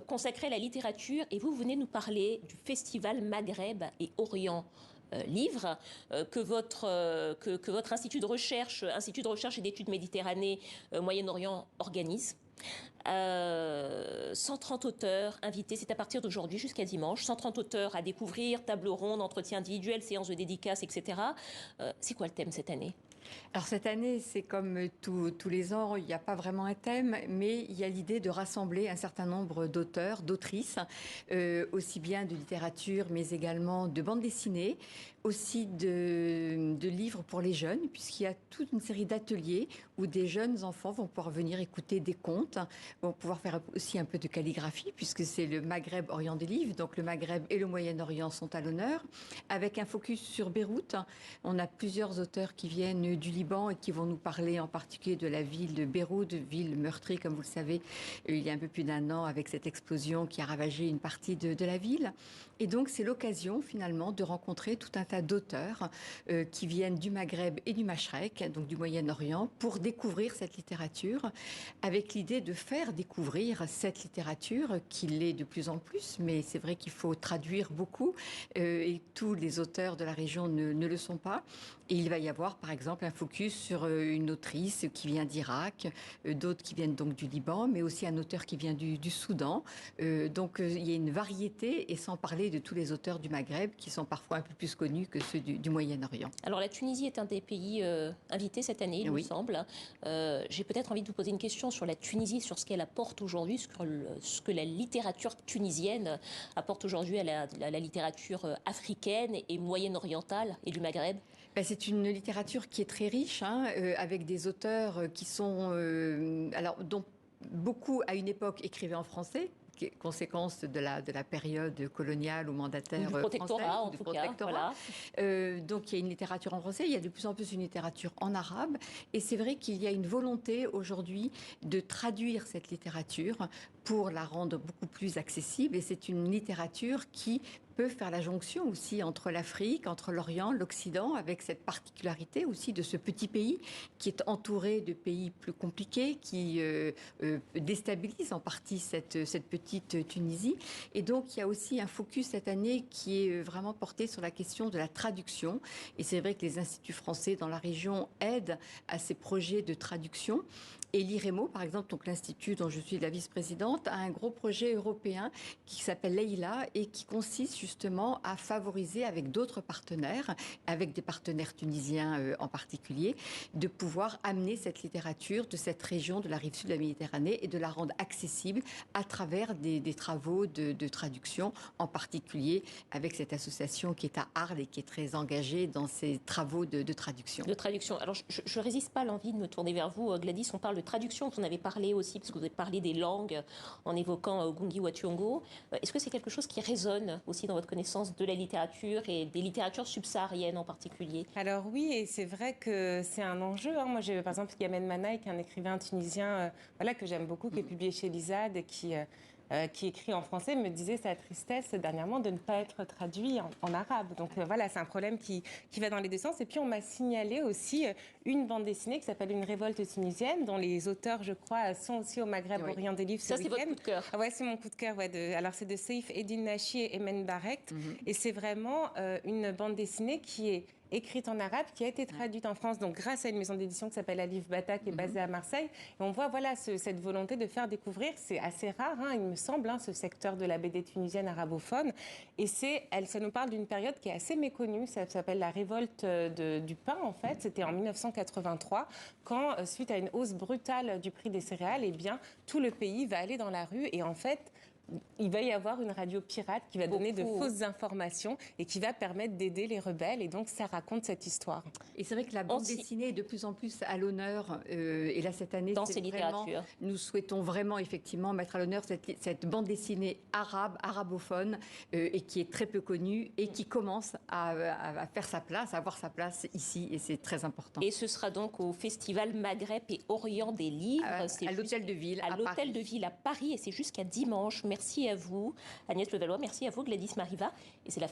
consacré à la littérature et vous venez nous parler du festival Maghreb et Orient. Livre que votre Institut de recherche et d'études Méditerranée Moyen-Orient organise. 130 auteurs invités, c'est à partir d'aujourd'hui jusqu'à dimanche. 130 auteurs à découvrir, table ronde, entretien individuel, séances de dédicaces, etc. C'est quoi le thème cette année ? Alors cette année, c'est comme tous les ans, il n'y a pas vraiment un thème, mais il y a l'idée de rassembler un certain nombre d'auteurs, d'autrices, aussi bien de littérature, mais également de bande dessinée, aussi de livres pour les jeunes, puisqu'il y a toute une série d'ateliers où des jeunes enfants vont pouvoir venir écouter des contes, vont pouvoir faire aussi un peu de calligraphie, puisque c'est le Maghreb Orient des livres, donc le Maghreb et le Moyen-Orient sont à l'honneur, avec un focus sur Beyrouth. On a plusieurs auteurs qui viennent du Liban et qui vont nous parler en particulier de la ville de Beyrouth, ville meurtrie, comme vous le savez, il y a un peu plus d'un an avec cette explosion qui a ravagé une partie de la ville. Et donc, c'est l'occasion finalement de rencontrer tout un tas d'auteurs qui viennent du Maghreb et du Machrek, donc du Moyen-Orient, pour découvrir cette littérature, avec l'idée de faire découvrir cette littérature qui l'est de plus en plus, mais c'est vrai qu'il faut traduire beaucoup et tous les auteurs de la région ne le sont pas. Et il va y avoir, par exemple, un focus sur une autrice qui vient d'Irak, d'autres qui viennent donc du Liban, mais aussi un auteur qui vient du Soudan. Donc, il y a une variété, et sans parler de tous les auteurs du Maghreb, qui sont parfois un peu plus connus que ceux du Moyen-Orient. Alors, la Tunisie est un des pays invités cette année, il me semble. J'ai peut-être envie de vous poser une question sur la Tunisie, sur ce qu'elle apporte aujourd'hui, ce que la littérature tunisienne apporte aujourd'hui à la littérature africaine et moyenne-orientale et du Maghreb. C'est une littérature qui est très riche, avec des auteurs qui sont, dont beaucoup à une époque écrivaient en français, conséquence de la période coloniale ou mandataire du protectorat, français, du protectorat. Voilà. Donc il y a une littérature en français, il y a de plus en plus une littérature en arabe, et c'est vrai qu'il y a une volonté aujourd'hui de traduire cette littérature pour la rendre beaucoup plus accessible, et c'est une littérature qui peut faire la jonction aussi entre l'Afrique, entre l'Orient, l'Occident, avec cette particularité aussi de ce petit pays qui est entouré de pays plus compliqués, qui déstabilise en partie cette petite Tunisie. Et donc, il y a aussi un focus cette année qui est vraiment porté sur la question de la traduction. Et c'est vrai que les instituts français dans la région aident à ces projets de traduction. Et l'IREMO, par exemple, donc l'institut dont je suis la vice-présidente, a un gros projet européen qui s'appelle Leïla et qui consiste justement à favoriser avec d'autres partenaires, avec des partenaires tunisiens en particulier, de pouvoir amener cette littérature de cette région de la rive sud de la Méditerranée et de la rendre accessible à travers des travaux de traduction, en particulier avec cette association qui est à Arles et qui est très engagée dans ces travaux de traduction. De traduction. Alors, je ne résiste pas à l'envie de me tourner vers vous, Gladys. On parle de traduction, vous en avez parlé aussi, parce que vous avez parlé des langues en évoquant Gungi wa Thiong'o. Est-ce que c'est quelque chose qui résonne aussi dans votre connaissance de la littérature et des littératures subsahariennes en particulier? Alors oui, et c'est vrai que c'est un enjeu. Moi, j'ai par exemple Yamen Manaï, qui est un écrivain tunisien que j'aime beaucoup, qui est publié chez l'ISAD et qui écrit en français, me disait sa tristesse dernièrement de ne pas être traduit en arabe. Donc voilà, c'est un problème qui va dans les deux sens. Et puis on m'a signalé aussi une bande dessinée qui s'appelle Une révolte tunisienne, dont les auteurs, je crois, sont aussi au Maghreb Orient des livres. Ça, c'est votre coup de cœur. Ouais, c'est mon coup de cœur. Ouais, alors c'est de Seif Eddine Nachi et Emen Barekt. Et c'est vraiment une bande dessinée qui est écrite en arabe, qui a été traduite en France, donc grâce à une maison d'édition qui s'appelle Alif Bata, qui est basée à Marseille. Et on voit cette volonté de faire découvrir, c'est assez rare, il me semble, ce secteur de la BD tunisienne arabophone. Et ça nous parle d'une période qui est assez méconnue, ça s'appelle la révolte du pain, en fait. C'était en 1983, quand, suite à une hausse brutale du prix des céréales, tout le pays va aller dans la rue et en fait, il va y avoir une radio pirate qui va donner de fausses informations et qui va permettre d'aider les rebelles. Et donc, ça raconte cette histoire. Et c'est vrai que la bande dessinée est de plus en plus à l'honneur. Et là, cette année, dans ces littératures, nous souhaitons vraiment, effectivement, mettre à l'honneur cette bande dessinée arabophone, et qui est très peu connue et qui commence à faire sa place, à avoir sa place ici. Et c'est très important. Et ce sera donc au Festival Maghreb et Orient des livres. À l'Hôtel de Ville, à l'Hôtel de Ville à Paris. Et c'est jusqu'à dimanche. Merci à vous, Agnès Levallois. Merci à vous, Gladys Mariva. Et c'est la